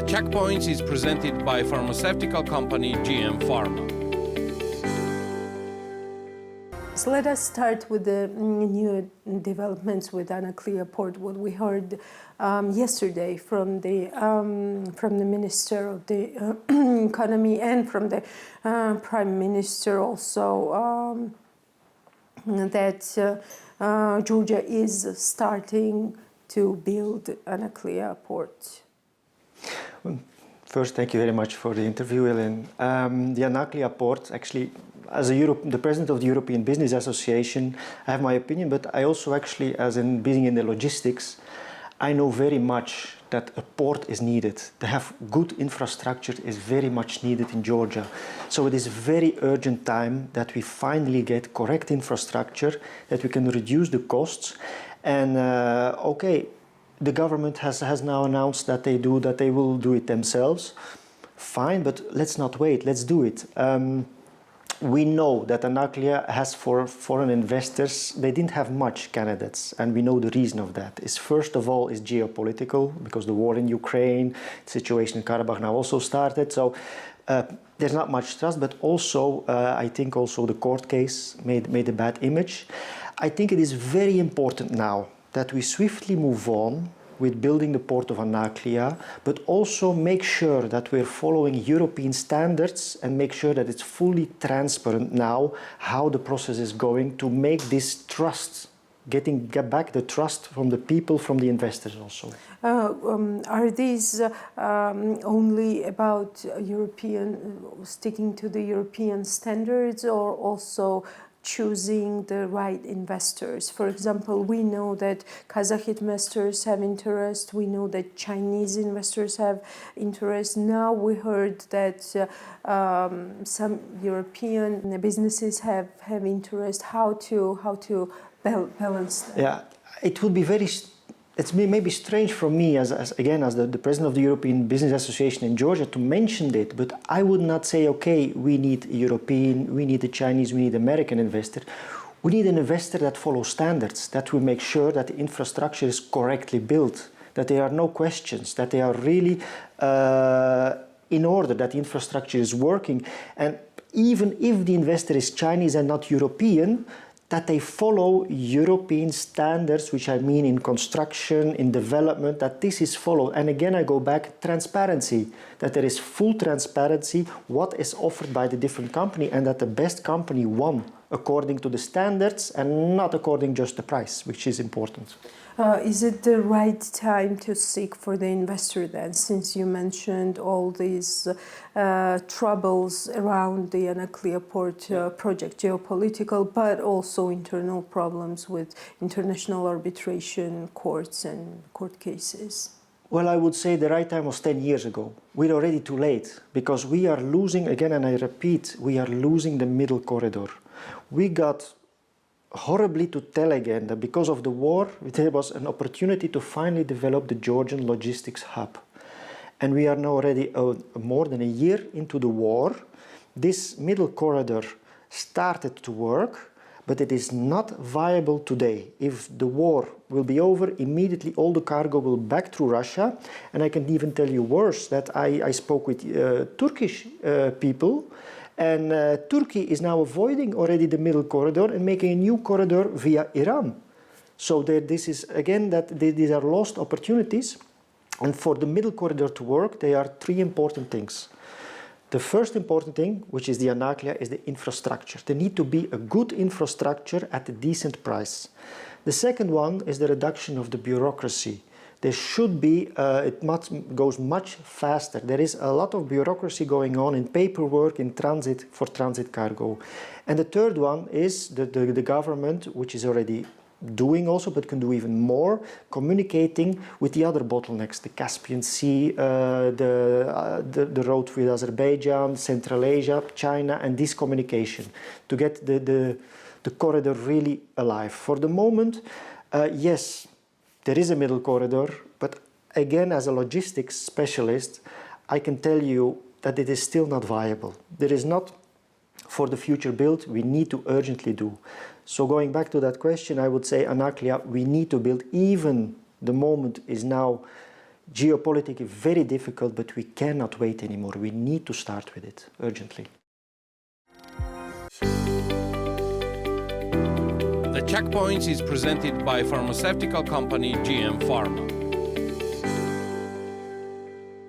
Checkpoints is presented by pharmaceutical company GM Pharma. So let us start with the new developments with Anaklia Port. What we heard yesterday from the Minister of the Economy and from the Prime Minister also, that Georgia is starting to build Anaklia Port. First, thank you very much for the interview, Ellen. The Anaklia Port, actually, as the president of the European Business Association, I have my opinion, but I also actually, as in being in the logistics, I know very much that a port is needed. To have good infrastructure is very much needed in Georgia. So it is very urgent time that we finally get correct infrastructure, that we can reduce the costs. And okay, the government has now announced that they will do it themselves. Fine, but let's not wait, let's do it. We know that Anaklia has, for foreign investors, they didn't have much candidates, and we know the reason of that. First of all is geopolitical, because the war in Ukraine, the situation in Karabakh now also started, so there's not much trust, but also I think also the court case made a bad image. I think it is very important now that we swiftly move on with building the port of Anaklia, but also make sure that we're following European standards and make sure that it's fully transparent now how the process is going to make this trust, get back the trust from the people, from the investors also. Are these only about sticking to the European standards, or also choosing the right investors? For example, we know that Kazakh investors have interest, we know that Chinese investors have interest. Now we heard that some European businesses have interest. How to balance that? Yeah, it would be it's maybe strange for me as the president of the European Business Association in Georgia to mention it, but I would not say, okay, we need European, we need a Chinese, we need American investor. We need an investor that follows standards, that will make sure that the infrastructure is correctly built, that there are no questions, that they are really in order, that the infrastructure is working. And even if the investor is Chinese and not European, that they follow European standards, which I mean in construction, in development, that this is followed. And again, I go back, transparency, that there is full transparency, what is offered by the different company, and that the best company won according to the standards and not according just the price, which is important. Is it the right time to seek for the investor then, since you mentioned all these troubles around the Anaklia Port project, geopolitical, but also internal problems with international arbitration courts and court cases? Well, I would say the right time was 10 years ago. We're already too late, because we are losing, again, and I repeat, we are losing the middle corridor. We got horribly to tell again that because of the war, there was an opportunity to finally develop the Georgian logistics hub. And we are now already more than a year into the war. This middle corridor started to work, but it is not viable today. If the war will be over, immediately all the cargo will back through Russia. And I can even tell you worse, that I spoke with Turkish people, and Turkey is now avoiding already the middle corridor and making a new corridor via Iran. So this is, again, that these are lost opportunities. And for the middle corridor to work, there are three important things. The first important thing, which is the Anaklia, is the infrastructure. There need to be a good infrastructure at a decent price. The second one is the reduction of the bureaucracy. There should be, goes much faster. There is a lot of bureaucracy going on in paperwork, in transit, for transit cargo. And the third one is the government, which is already doing also, but can do even more, communicating with the other bottlenecks, the Caspian Sea, the road with Azerbaijan, Central Asia, China, and this communication to get the corridor really alive. For the moment, yes, there is a middle corridor, but again, as a logistics specialist, I can tell you that it is still not viable. There is not, for the future build, we need to urgently do. So going back to that question, I would say Anaklia, we need to build, even the moment is now, Geopolitics is very difficult, but we cannot wait anymore. We need to start with it urgently. The Checkpoints is presented by pharmaceutical company GM Pharma.